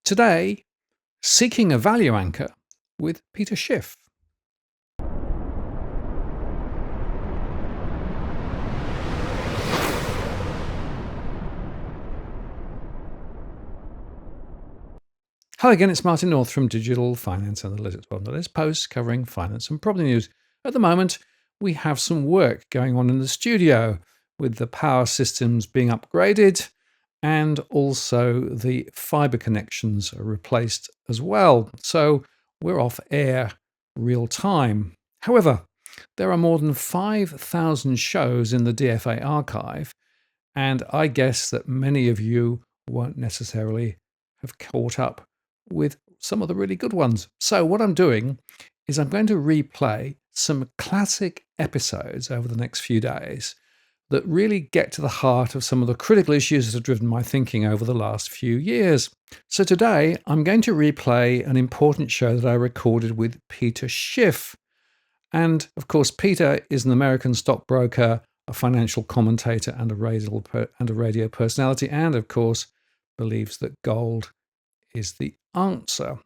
Today, seeking a value anchor with Peter Schiff. Hello again, it's Martin North from Digital Finance Analytics. Well, there's posts covering finance and property news. At the moment, we have some work going on in the studio with the power systems being upgraded and also the fiber connections are replaced as well. So we're off air real time. However, there are more than 5,000 shows in the DFA archive, and I guess that many of you won't necessarily have caught up with some of the really good ones. So what I'm doing is I'm going to replay some classic episodes over the next few days that really get to the heart of some of the critical issues that have driven my thinking over the last few years. So today I'm going to replay an important show that I recorded with Peter Schiff. And of course, Peter is an American stockbroker, a financial commentator and a radio personality, and of course believes that gold is the answer.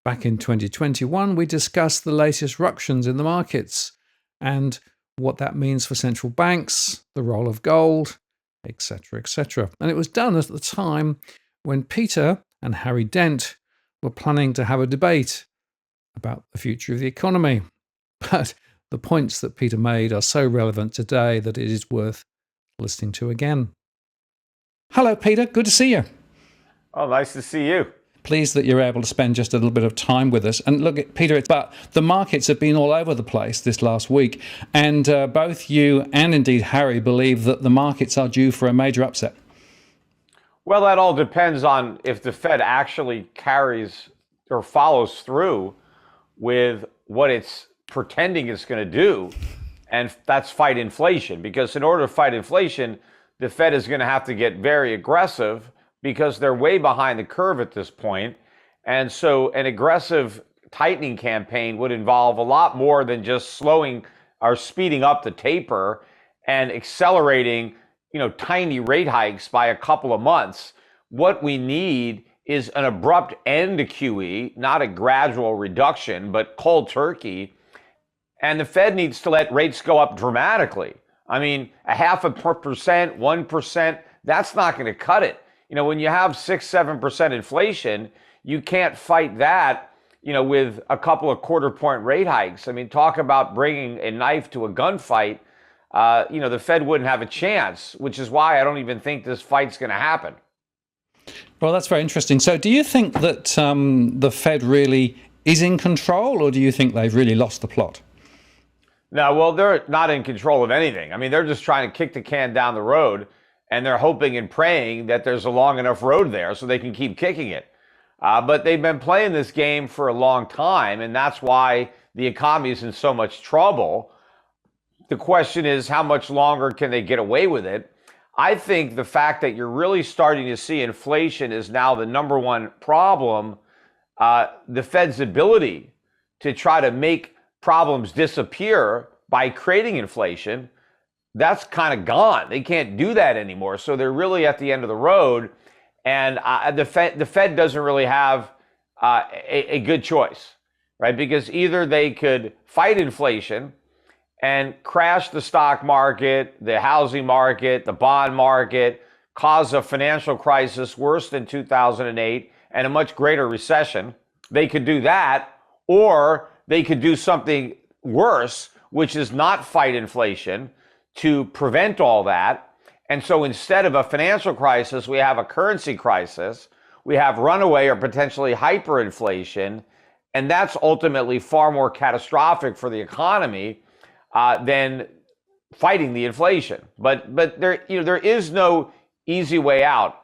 Back in 2021, we discussed the latest ructions in the markets and what that means for central banks, the role of gold, etc., etc. And it was done at the time when Peter and Harry Dent were planning to have a debate about the future of the economy. But the points that Peter made are so relevant today that it is worth listening to again. Hello, Peter. Good to see you. Oh, nice to see you. Pleased that you're able to spend just a little bit of time with us. And look, Peter, but the markets have been all over the place this last week. And both you and indeed Harry believe that the markets are due for a major upset. Well, that all depends on if the Fed actually carries or follows through with what it's pretending it's going to do. And that's fight inflation. Because in order to fight inflation, the Fed is going to have to get very aggressive because they're way behind the curve at this point. And so an aggressive tightening campaign would involve a lot more than just slowing or speeding up the taper and accelerating, tiny rate hikes by a couple of months. What we need is an abrupt end to QE, not a gradual reduction, but cold turkey. And the Fed needs to let rates go up dramatically. I mean, 0.5%, 1%, that's not going to cut it. When you have 6-7% inflation, you can't fight that, with a couple of quarter-point rate hikes. I mean, talk about bringing a knife to a gunfight. The Fed wouldn't have a chance, which is why I don't even think this fight's going to happen. Well, that's very interesting. So do you think that the Fed really is in control, or do you think they've really lost the plot? No, well, they're not in control of anything. I mean, they're just trying to kick the can down the road. And they're hoping and praying that there's a long enough road there so they can keep kicking it. But they've been playing this game for a long time, and that's why the economy is in so much trouble. The question is, how much longer can they get away with it? I think the fact that you're really starting to see inflation is now the number one problem. The Fed's ability to try to make problems disappear by creating inflation, that's kind of gone. They can't do that anymore. So they're really at the end of the road. And the Fed doesn't really have a good choice, right? Because either they could fight inflation and crash the stock market, the housing market, the bond market, cause a financial crisis worse than 2008 and a much greater recession. They could do that, or they could do something worse, which is not fight inflation, to prevent all that. And so instead of a financial crisis, we have a currency crisis. We have runaway or potentially hyperinflation. And that's ultimately far more catastrophic for the economy than fighting the inflation. But there is no easy way out.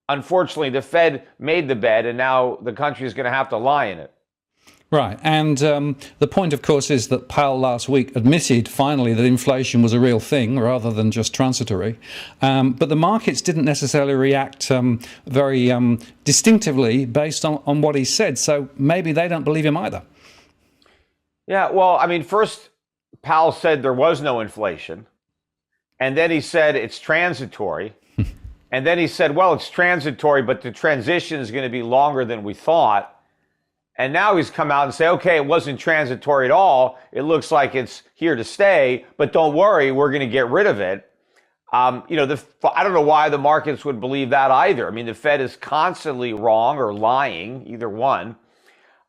Unfortunately, the Fed made the bed, and now the country is going to have to lie in it. Right. And the point, of course, is that Powell last week admitted finally that inflation was a real thing rather than just transitory. But the markets didn't necessarily react very distinctively based on what he said. So maybe they don't believe him either. Yeah, well, I mean, first, Powell said there was no inflation. And then he said it's transitory. And then he said, well, it's transitory, but the transition is going to be longer than we thought. And now he's come out and say, okay, it wasn't transitory at all. It looks like it's here to stay, but don't worry, we're going to get rid of it. I don't know why the markets would believe that either. I mean, the Fed is constantly wrong or lying, either one.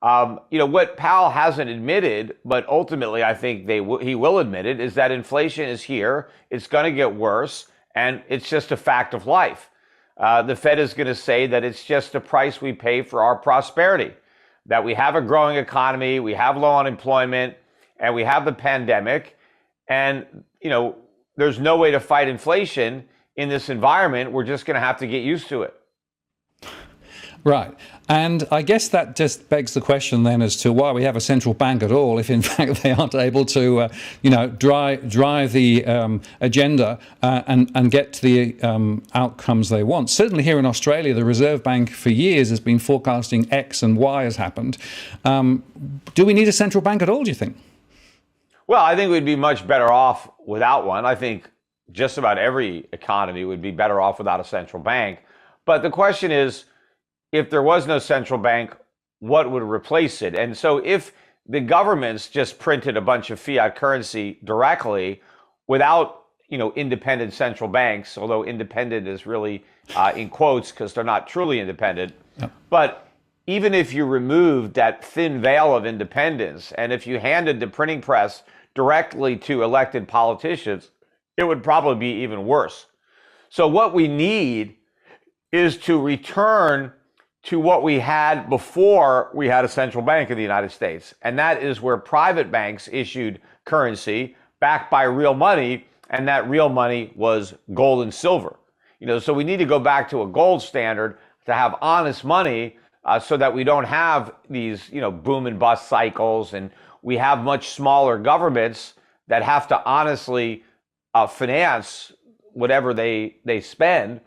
What Powell hasn't admitted, but ultimately I think he will admit it, is that inflation is here. It's going to get worse, and it's just a fact of life. The Fed is going to say that it's just the price we pay for our prosperity, that we have a growing economy, we have low unemployment, and we have the pandemic. And, there's no way to fight inflation in this environment. We're just going to have to get used to it. Right. And I guess that just begs the question then as to why we have a central bank at all, if in fact they aren't able to, drive the agenda and get to the outcomes they want. Certainly here in Australia, the Reserve Bank for years has been forecasting X and Y has happened. Do we need a central bank at all, do you think? Well, I think we'd be much better off without one. I think just about every economy would be better off without a central bank. But the question is, if there was no central bank, what would replace it? And so if the governments just printed a bunch of fiat currency directly without, independent central banks, although independent is really in quotes because they're not truly independent. Yep. But even if you removed that thin veil of independence, and if you handed the printing press directly to elected politicians, it would probably be even worse. So what we need is to return to what we had before we had a central bank in the United States. And that is where private banks issued currency backed by real money, and that real money was gold and silver. So we need to go back to a gold standard to have honest money so that we don't have these, boom and bust cycles, and we have much smaller governments that have to honestly finance whatever they spend.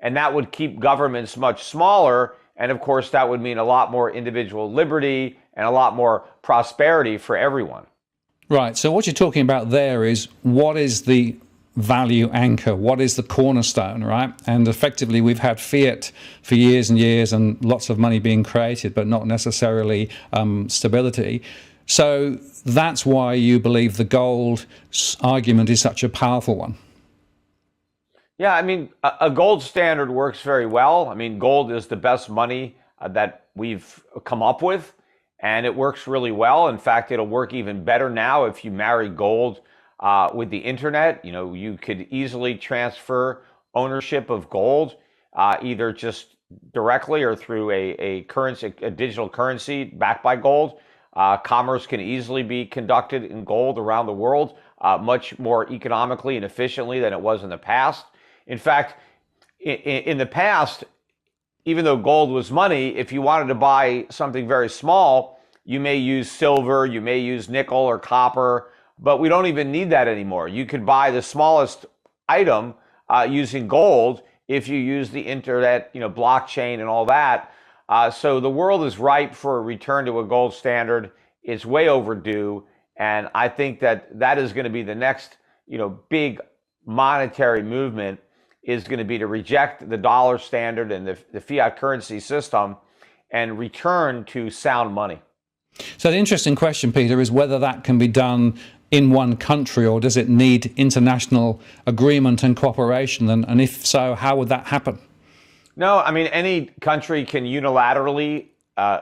And that would keep governments much smaller. And of course, that would mean a lot more individual liberty and a lot more prosperity for everyone. Right. So what you're talking about there is what is the value anchor? What is the cornerstone, right? And effectively, we've had fiat for years and years and lots of money being created, but not necessarily stability. So that's why you believe the gold argument is such a powerful one. Yeah, I mean, a gold standard works very well. I mean, gold is the best money that we've come up with, and it works really well. In fact, it'll work even better now if you marry gold with the internet. You could easily transfer ownership of gold, either just directly or through a digital currency backed by gold. Commerce can easily be conducted in gold around the world, much more economically and efficiently than it was in the past. In fact, in the past, even though gold was money, if you wanted to buy something very small, you may use silver, you may use nickel or copper, but we don't even need that anymore. You could buy the smallest item using gold if you use the internet, blockchain and all that. So the world is ripe for a return to a gold standard. It's way overdue. And I think that is going to be the next, big monetary movement, is going to be to reject the dollar standard and the fiat currency system and return to sound money. So the interesting question, Peter, is whether that can be done in one country, or does it need international agreement and cooperation? And if so, how would that happen? No, I mean, any country can unilaterally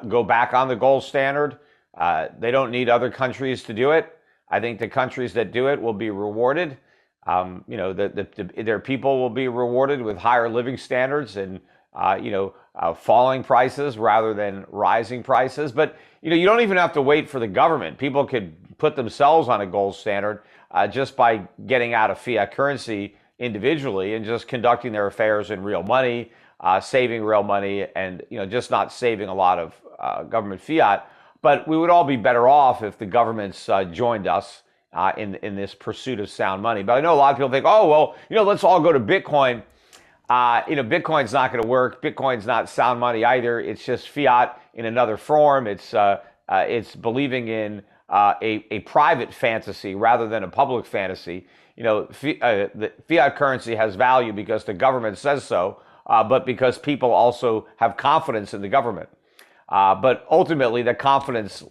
go back on the gold standard. They don't need other countries to do it. I think the countries that do it will be rewarded. Their people will be rewarded with higher living standards and, falling prices rather than rising prices. But, you don't even have to wait for the government. People could put themselves on a gold standard just by getting out of fiat currency individually and just conducting their affairs in real money, saving real money, and, just not saving a lot of government fiat. But we would all be better off if the governments joined us in this pursuit of sound money. But I know a lot of people think, oh, well, let's all go to Bitcoin. Bitcoin's not going to work. Bitcoin's not sound money either. It's just fiat in another form. It's believing in a private fantasy rather than a public fantasy. the fiat currency has value because the government says so, but because people also have confidence in the government. But ultimately, the confidence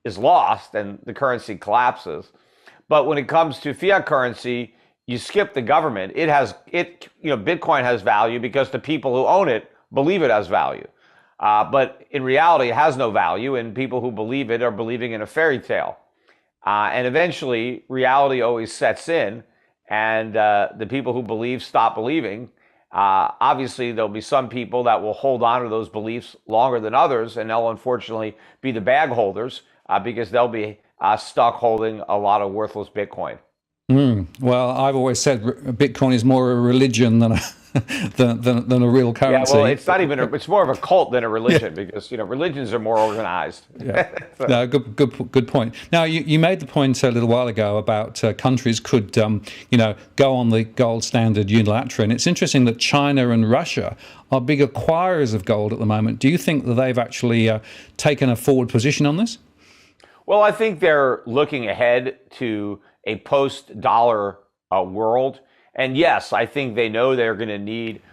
is lost and the currency collapses. But when it comes to fiat currency, you skip the government. Bitcoin has value because the people who own it believe it has value. But in reality, it has no value, and people who believe it are believing in a fairy tale. And eventually, reality always sets in, and the people who believe stop believing. Obviously, there'll be some people that will hold on to those beliefs longer than others, and they'll unfortunately be the bag holders because they'll be stuck holding a lot of worthless Bitcoin. Well, I've always said Bitcoin is more a religion than a real currency. Yeah, well, it's not even. It's more of a cult than a religion because religions are more organized. Yeah, no, good point. Now, you made the point a little while ago about countries could go on the gold standard unilaterally, and it's interesting that China and Russia are big acquirers of gold at the moment. Do you think that they've actually taken a forward position on this? Well, I think they're looking ahead to a post-dollar world. And yes, I think they know they're going to need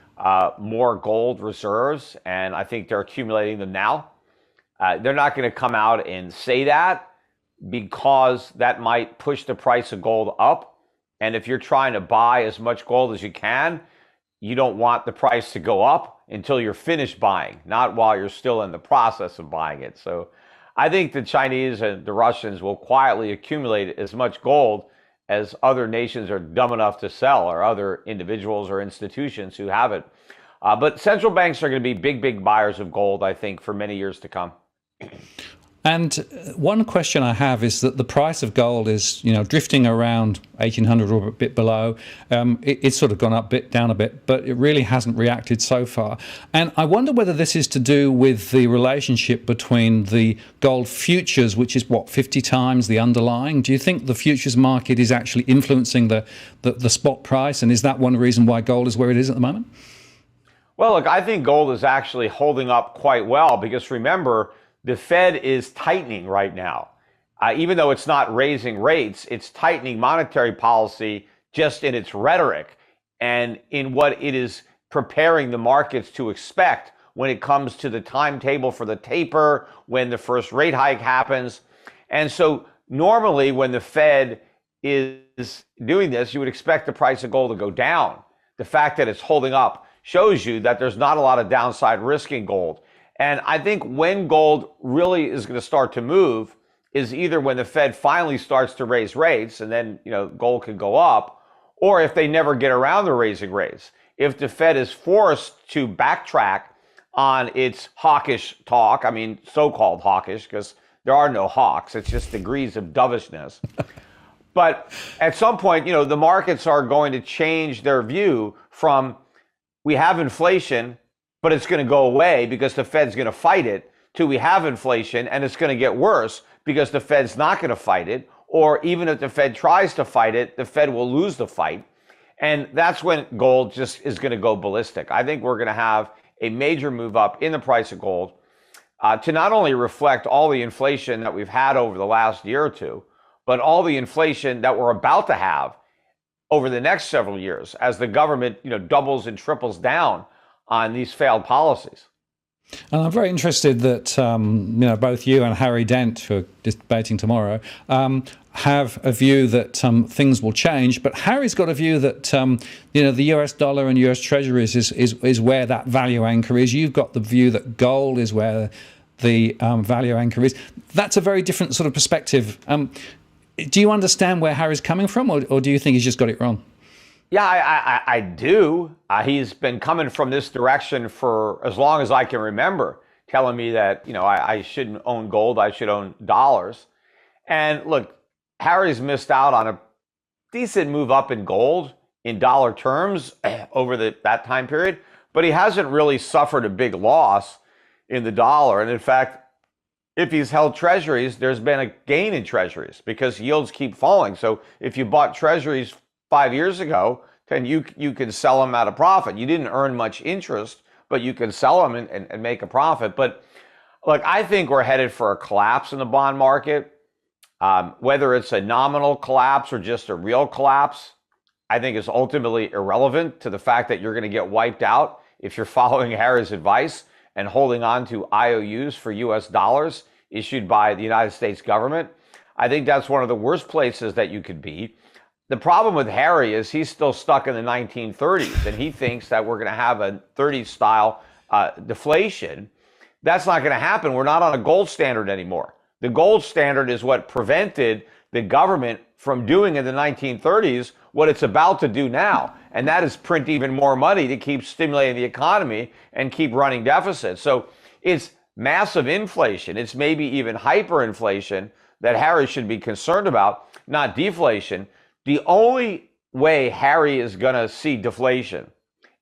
more gold reserves, and I think they're accumulating them now. They're not going to come out and say that because that might push the price of gold up. And if you're trying to buy as much gold as you can, you don't want the price to go up until you're finished buying, not while you're still in the process of buying it. So I think the Chinese and the Russians will quietly accumulate as much gold as other nations are dumb enough to sell, or other individuals or institutions who have it. But central banks are going to be big buyers of gold, I think, for many years to come. And one question I have is that the price of gold is, drifting around 1,800 or a bit below. It's sort of gone up down a bit, but it really hasn't reacted so far. And I wonder whether this is to do with the relationship between the gold futures, which is 50 times the underlying. Do you think the futures market is actually influencing the spot price? And is that one reason why gold is where it is at the moment? Well, look, I think gold is actually holding up quite well because remember, the Fed is tightening right now. Even though it's not raising rates, it's tightening monetary policy just in its rhetoric and in what it is preparing the markets to expect when it comes to the timetable for the taper, when the first rate hike happens. And so normally when the Fed is doing this, you would expect the price of gold to go down. The fact that it's holding up shows you that there's not a lot of downside risk in gold. And I think when gold really is going to start to move is either when the Fed finally starts to raise rates, and then gold can go up, or if they never get around to raising rates. If the Fed is forced to backtrack on its hawkish talk, I mean so-called hawkish because there are no hawks, it's just degrees of dovishness. But at some point, the markets are going to change their view from we have inflation, but it's going to go away because the Fed's going to fight it, to we have inflation and it's going to get worse because the Fed's not going to fight it, or even if the Fed tries to fight it, the Fed will lose the fight. And that's when gold just is going to go ballistic. I think we're going to have a major move up in the price of gold to not only reflect all the inflation that we've had over the last year or two, but all the inflation that we're about to have over the next several years as the government doubles and triples down on these failed policies. And I'm very interested that both you and Harry Dent, who are debating tomorrow, have a view that things will change. But Harry's got a view that the US dollar and US Treasuries is where that value anchor is. You've got the view that gold is where the value anchor is. That's a very different sort of perspective. Do you understand where Harry's coming from, or do you think he's just got it wrong? Yeah, I do. He's been coming from this direction for as long as I can remember, telling me that, I shouldn't own gold, I should own dollars. And look, Harry's missed out on a decent move up in gold in dollar terms over that time period, but he hasn't really suffered a big loss in the dollar. And in fact, if he's held treasuries, there's been a gain in treasuries because yields keep falling. So if you bought treasuries 5 years ago, then you can sell them at a profit. You didn't earn much interest, but you can sell them and make a profit. But look, I think we're headed for a collapse in the bond market. Whether it's a nominal collapse or just a real collapse, I think is ultimately irrelevant to the fact that you're going to get wiped out if you're following Harry's advice and holding on to IOUs for US dollars issued by the United States government. I think that's one of the worst places that you could be. The problem with Harry is he's still stuck in the 1930s, and he thinks that we're going to have a 30s style deflation. That's not going to happen. We're not on a gold standard anymore. The gold standard is what prevented the government from doing in the 1930s what it's about to do now, and that is print even more money to keep stimulating the economy and keep running deficits. So it's massive inflation. It's maybe even hyperinflation that Harry should be concerned about, not deflation. The only way Harry is going to see deflation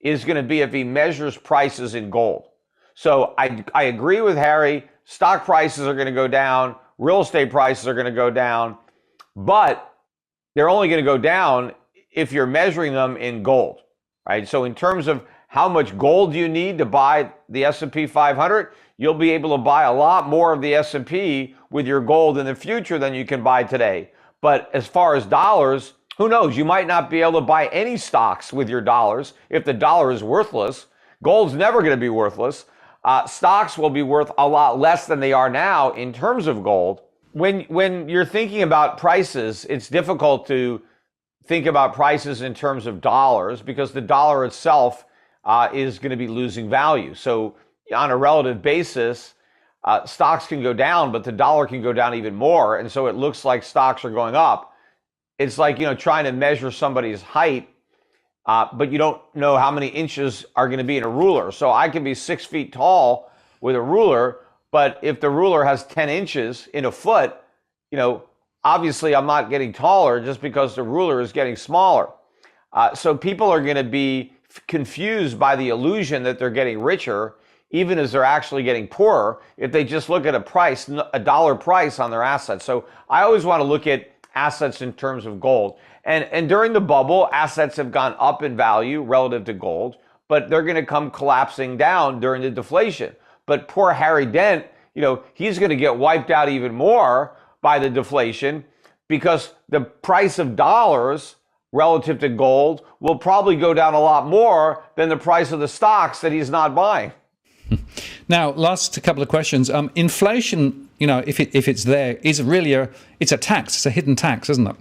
is going to be if he measures prices in gold. So I agree with Harry. Stock prices are going to go down. Real estate prices are going to go down. But they're only going to go down if you're measuring them in gold, right? So in terms of how much gold you need to buy the S&P 500, you'll be able to buy a lot more of the S&P with your gold in the future than you can buy today. But as far as dollars, who knows? You might not be able to buy any stocks with your dollars if the dollar is worthless. Gold's never going to be worthless. Stocks will be worth a lot less than they are now in terms of gold. When you're thinking about prices, it's difficult to think about prices in terms of dollars because the dollar itself is going to be losing value. So on a relative basis, stocks can go down, but the dollar can go down even more. And so it looks like stocks are going up. It's like, trying to measure somebody's height, but you don't know how many inches are going to be in a ruler. So I can be 6 feet tall with a ruler, but if the ruler has 10 inches in a foot, obviously I'm not getting taller just because the ruler is getting smaller. So people are going to be confused by the illusion that they're getting richer, even as they're actually getting poorer, if they just look at a dollar price on their assets. So I always want to look at assets in terms of gold. And during the bubble, assets have gone up in value relative to gold, but they're going to come collapsing down during the deflation. But poor Harry Dent, he's going to get wiped out even more by the deflation because the price of dollars relative to gold will probably go down a lot more than the price of the stocks that he's not buying. Now, last couple of questions. Inflation, if it's there, is really it's a tax. It's a hidden tax, isn't it?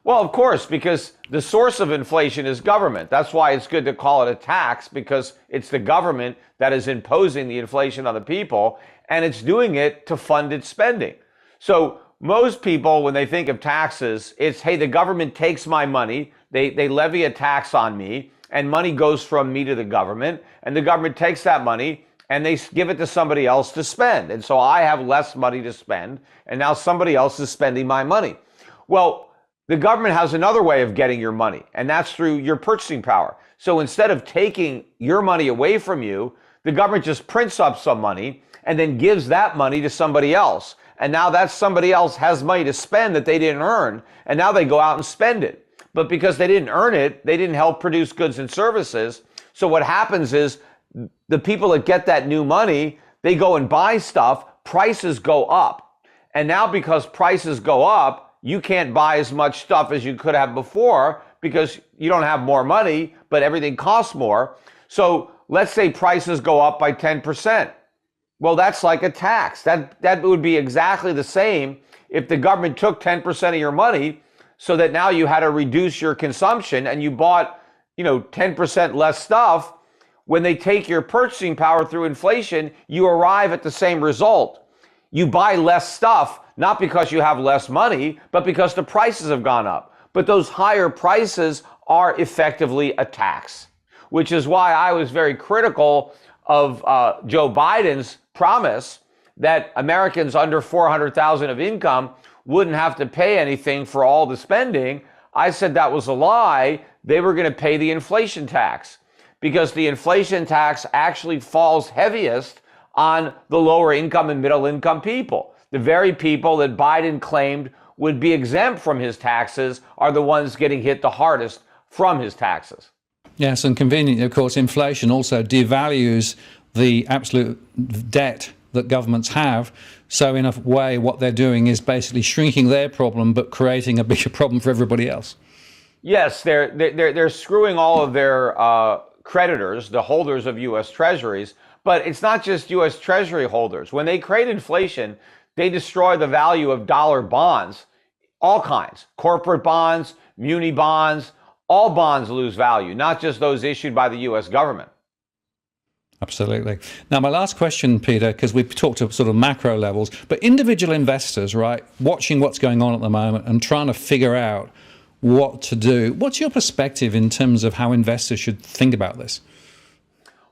Well, of course, because the source of inflation is government. That's why it's good to call it a tax, because it's the government that is imposing the inflation on the people, and it's doing it to fund its spending. So most people, when they think of taxes, it's, hey, the government takes my money, they levy a tax on me, and money goes from me to the government, and the government takes that money and they give it to somebody else to spend. And so I have less money to spend, and now somebody else is spending my money. Well, the government has another way of getting your money, and that's through your purchasing power. So instead of taking your money away from you, the government just prints up some money and then gives that money to somebody else. And now that somebody else has money to spend that they didn't earn, and now they go out and spend it. But because they didn't earn it, they didn't help produce goods and services. So what happens is the people that get that new money, they go and buy stuff, prices go up. And now because prices go up, you can't buy as much stuff as you could have before because you don't have more money, but everything costs more. So let's say prices go up by 10%. Well, that's like a tax. That would be exactly the same if the government took 10% of your money so that now you had to reduce your consumption and you bought, 10% less stuff. When they take your purchasing power through inflation, you arrive at the same result. You buy less stuff, not because you have less money, but because the prices have gone up. But those higher prices are effectively a tax, which is why I was very critical of Joe Biden's promise that Americans under 400,000 of income wouldn't have to pay anything for all the spending. I said that was a lie. They were going to pay the inflation tax because the inflation tax actually falls heaviest on the lower income and middle income people. The very people that Biden claimed would be exempt from his taxes are the ones getting hit the hardest from his taxes. Yes, and conveniently, of course, inflation also devalues the absolute debt that governments have. So in a way, what they're doing is basically shrinking their problem, but creating a bigger problem for everybody else. Yes, they're screwing all of their creditors, the holders of U.S. Treasuries, but it's not just U.S. Treasury holders. When they create inflation, they destroy the value of dollar bonds, all kinds, corporate bonds, muni bonds, all bonds lose value, not just those issued by the U.S. government. Absolutely. Now, my last question, Peter, because we've talked to sort of macro levels, but individual investors, right, watching what's going on at the moment and trying to figure out what to do. What's your perspective in terms of how investors should think about this?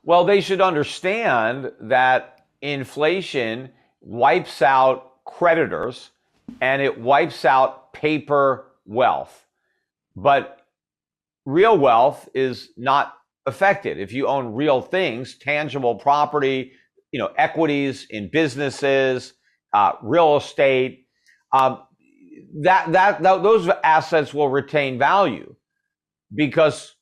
Well, they should understand that inflation wipes out creditors and it wipes out paper wealth. But real wealth is not affected. If you own real things, tangible property, equities in businesses, real estate, those assets will retain value because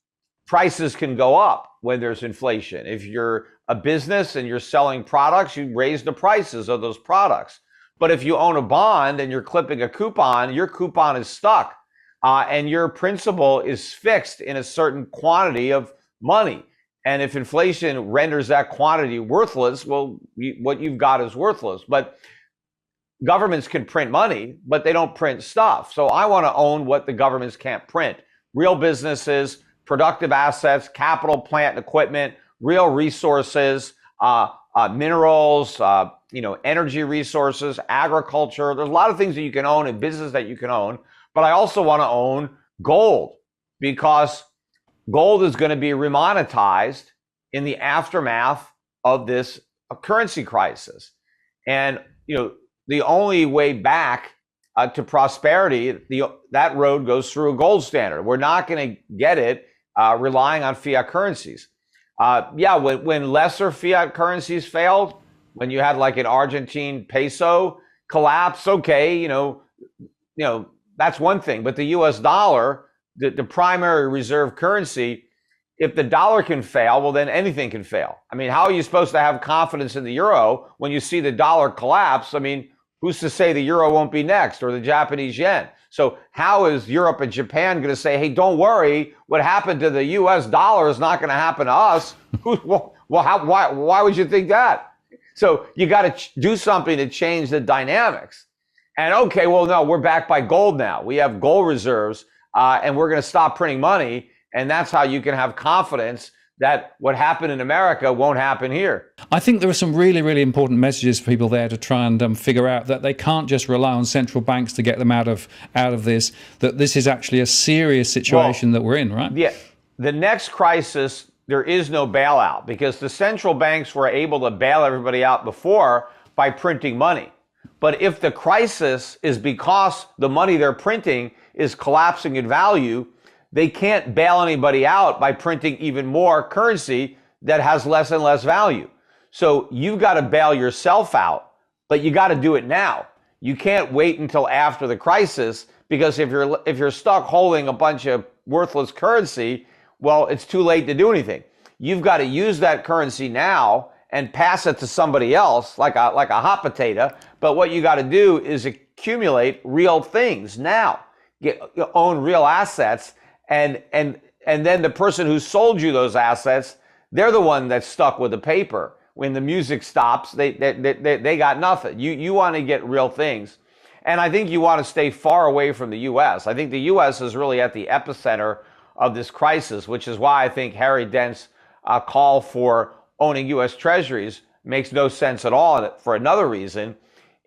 prices can go up when there's inflation. If you're a business and you're selling products, you raise the prices of those products. But if you own a bond and you're clipping a coupon, your coupon is stuck and your principal is fixed in a certain quantity of money. And if inflation renders that quantity worthless, well, what you've got is worthless. But governments can print money, but they don't print stuff. So I want to own what the governments can't print. Real businesses, productive assets, capital, plant, and equipment, real resources, minerals, energy resources, agriculture. There's a lot of things that you can own and business that you can own. But I also want to own gold because gold is going to be remonetized in the aftermath of this currency crisis. And, the only way back to prosperity, that road goes through a gold standard. We're not going to get it relying on fiat currencies. When lesser fiat currencies failed, when you had like an Argentine peso collapse, okay, that's one thing. But the US dollar, the primary reserve currency, if the dollar can fail, well, then anything can fail. I mean, how are you supposed to have confidence in the euro when you see the dollar collapse? I mean, who's to say the euro won't be next or the Japanese yen? So how is Europe and Japan going to say, hey, don't worry, what happened to the US dollar is not going to happen to us? Why would you think that? So you got to do something to change the dynamics. And okay, well, no, we're backed by gold now. We have gold reserves and we're going to stop printing money. And that's how you can have confidence that what happened in America won't happen here. I think there are some really, really important messages for people there to try and figure out that they can't just rely on central banks to get them out of this, that this is actually a serious situation that we're in, right? Yeah. The next crisis, there is no bailout because the central banks were able to bail everybody out before by printing money. But if the crisis is because the money they're printing is collapsing in value, they can't bail anybody out by printing even more currency that has less and less value. So you've got to bail yourself out, but you got to do it now. You can't wait until after the crisis because if you're stuck holding a bunch of worthless currency, well, it's too late to do anything. You've got to use that currency now and pass it to somebody else like a hot potato. But what you got to do is accumulate real things now. Own real assets. And then the person who sold you those assets, they're the one that's stuck with the paper. When the music stops, they got nothing. You want to get real things. And I think you want to stay far away from the U.S. I think the U.S. is really at the epicenter of this crisis, which is why I think Harry Dent's call for owning U.S. Treasuries makes no sense at all for another reason,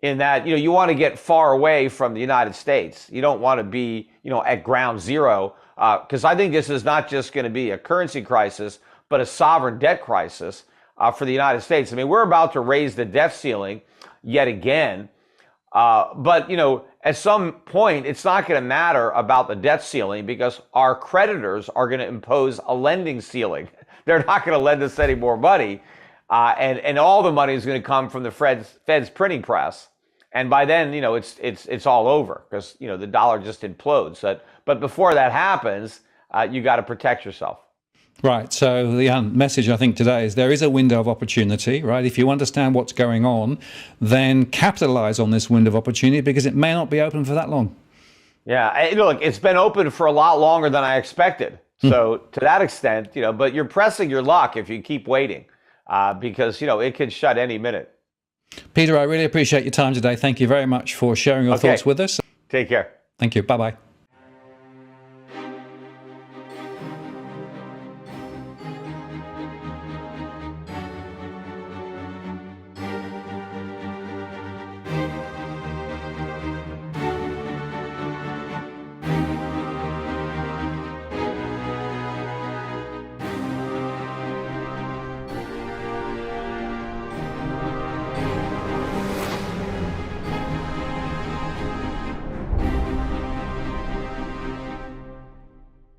in that you want to get far away from the United States. You don't want to be at ground zero. Because I think this is not just going to be a currency crisis, but a sovereign debt crisis for the United States. I mean, we're about to raise the debt ceiling yet again. But at some point, it's not going to matter about the debt ceiling because our creditors are going to impose a lending ceiling. They're not going to lend us any more money. And all the money is going to come from the Fed's printing press. And by then, it's all over because, the dollar just implodes. But before that happens, you got to protect yourself. Right. So the message I think today is there is a window of opportunity, right? If you understand what's going on, then capitalize on this window of opportunity because it may not be open for that long. Yeah, look, it's been open for a lot longer than I expected. So to that extent, but you're pressing your luck if you keep waiting because, it could shut any minute. Peter, I really appreciate your time today. Thank you very much for sharing your thoughts with us. Take care. Thank you. Bye-bye.